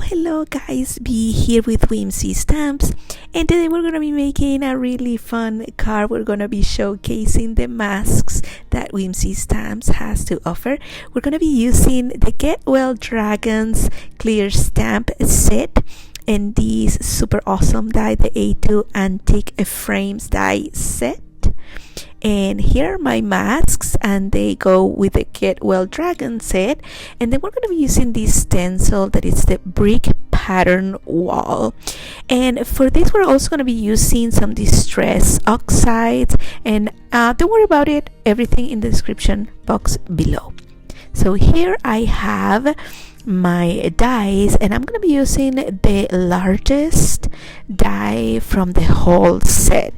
Hello guys, be here with Whimsy Stamps, and today we're gonna be making a really fun card. We're gonna be showcasing the masks that Whimsy Stamps has to offer. We're gonna be using the Get Well Dragons clear stamp set and these super awesome die, the A2 Antique Frames die set. And here are my masks, and they go with the Get Well Dragon set. And then we're going to be using this stencil that is the brick pattern wall. And for this we're also going to be using some distress oxides, and don't worry about it, everything in the description box below. So here I have my dies, and I'm going to be using the largest die from the whole set.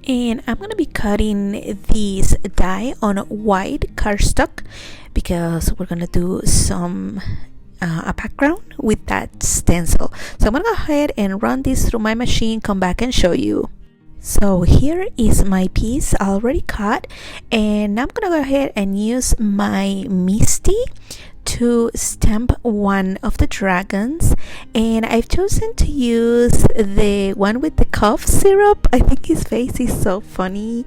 And I'm going to be cutting these die on white cardstock because we're going to do some a background with that stencil. So I'm going to go ahead and run this through my machine, come back and show you. So here is my piece already cut, and I'm going to go ahead and use my Misty to stamp one of the dragons, and I've chosen to use the one with the cough syrup. I think his face is so funny.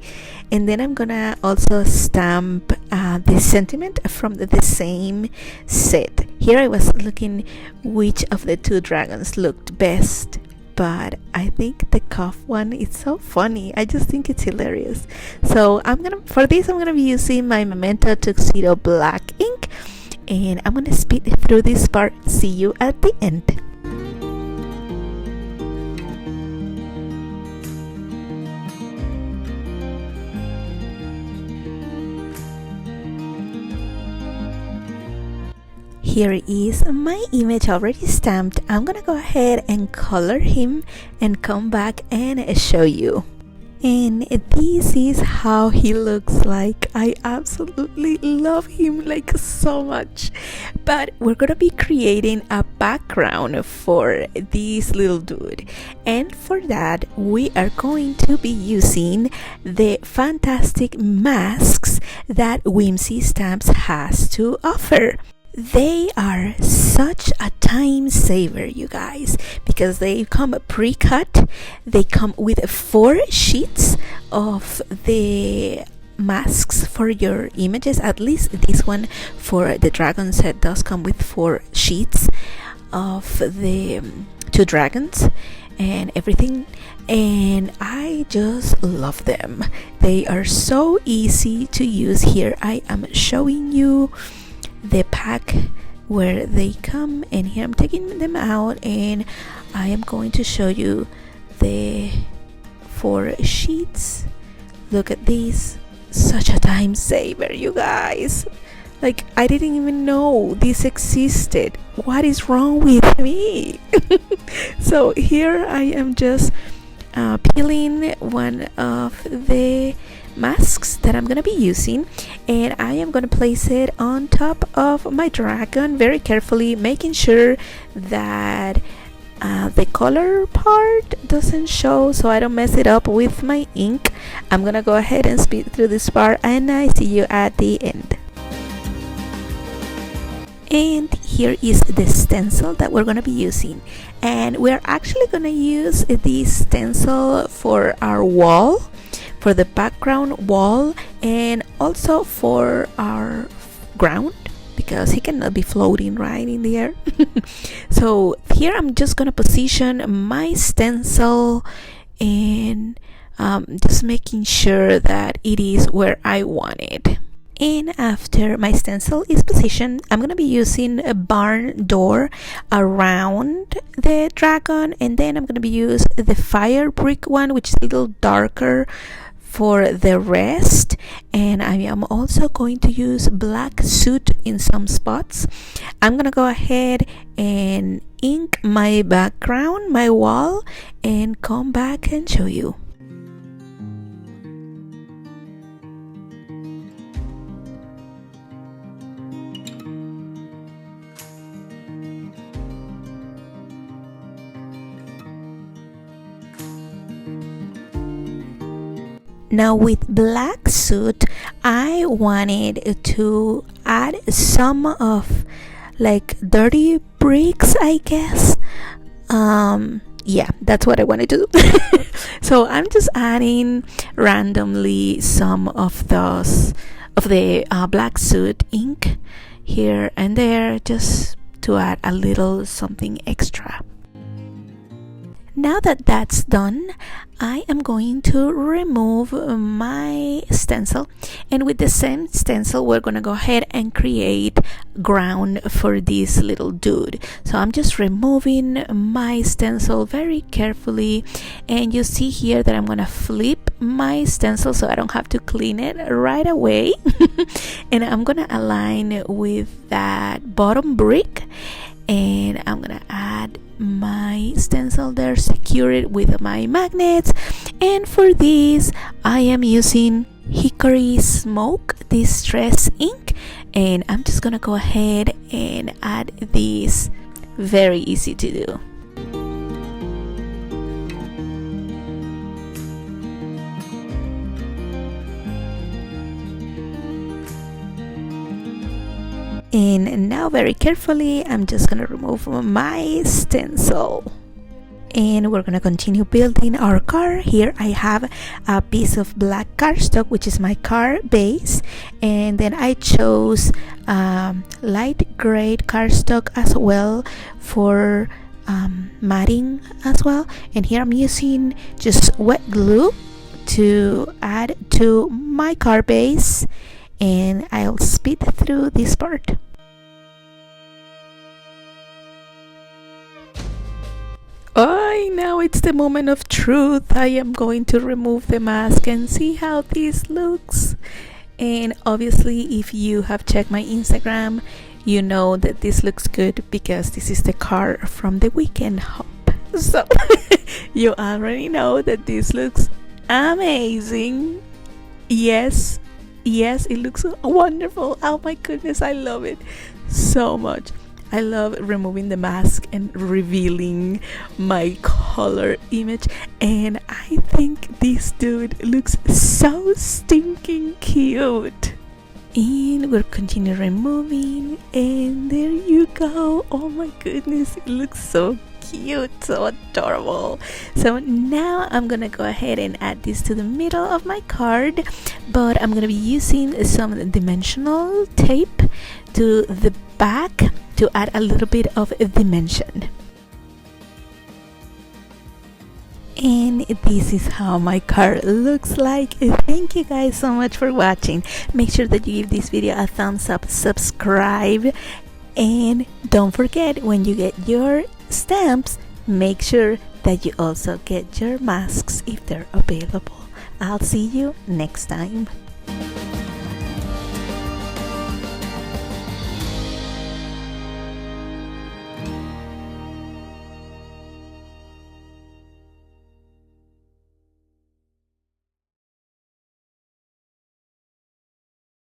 And then I'm gonna also stamp the sentiment from the same set. Here I was looking which of the two dragons looked best, but I think the cough one is so funny. I just think it's hilarious. So for this I'm gonna be using my Memento Tuxedo black ink, and I'm gonna speed through this part. See you at the end. Here is my image already stamped. I'm gonna go ahead and color him and come back and show you. And this is how he looks like. I absolutely love him like so much. But we're gonna be creating a background for this little dude, and for that we are going to be using the fantastic masks that Whimsy Stamps has to offer. They are such a time saver, you guys, because they come pre-cut. They come with 4 sheets of the masks for your images. At least this one for the dragon set does come with 4 sheets of the 2 dragons and everything, and I just love them. They are so easy to use. Here I am showing you the pack where they come, and here I'm taking them out, and I am going to show you the 4 sheets. Look at these, such a time saver, you guys. Like, I didn't even know this existed. What is wrong with me? So here I am just peeling one of the masks that I'm gonna be using, and I am gonna place it on top of my dragon very carefully, making sure that the color part doesn't show so I don't mess it up with my ink. I'm gonna go ahead and speed through this part, and I see you at the end. And here is the stencil that we're going to be using, and we're actually going to use this stencil for our wall, for the background wall, and also for our ground, because he cannot be floating right in the air. So here I'm just going to position my stencil and just making sure that it is where I want it. And after my stencil is positioned, I'm going to be using a barn door around the dragon, and then I'm going to be using the fire brick one, which is a little darker for the rest. And I am also going to use black soot in some spots. I'm going to go ahead and ink my background, my wall, and come back and show you. Now with black soot, I wanted to add some of like dirty bricks, I guess. Yeah, that's what I wanted to do. So I'm just adding randomly some of those of the black soot ink here and there, just to add a little something extra. Now that that's done, I am going to remove my stencil, and with the same stencil we're gonna go ahead and create ground for this little dude. So I'm just removing my stencil very carefully, and you see here that I'm gonna flip my stencil so I don't have to clean it right away. And I'm gonna align with that bottom brick, and I'm gonna add my stencil there, secure it with my magnets. And for this I am using Hickory Smoke distress ink, and I'm just gonna go ahead and add this. Very easy to do. And now very carefully I'm just gonna remove my stencil, and we're gonna continue building our car. Here I have a piece of black cardstock, which is my car base, and then I chose light gray cardstock as well for matting as well. And here I'm using just wet glue to add to my car base, and I'll speed through this part. Oh, now it's the moment of truth. I am going to remove the mask and see how this looks. And obviously, if you have checked my Instagram, you know that this looks good because this is the car from the weekend hop. So you already know that this looks amazing. Yes, it looks wonderful. Oh my goodness, I love it so much. I love removing the mask and revealing my color image, and I think this dude looks so stinking cute. And we'll continue removing, and there you go. Oh my goodness, it looks so cute, so adorable. So now I'm gonna go ahead and add this to the middle of my card, but I'm gonna be using some dimensional tape to the back to add a little bit of dimension. And this is how my card looks like. Thank you guys so much for watching. Make sure that you give this video a thumbs up, subscribe, and don't forget, when you get your stamps, make sure that you also get your masks if they're available. I'll see you next time.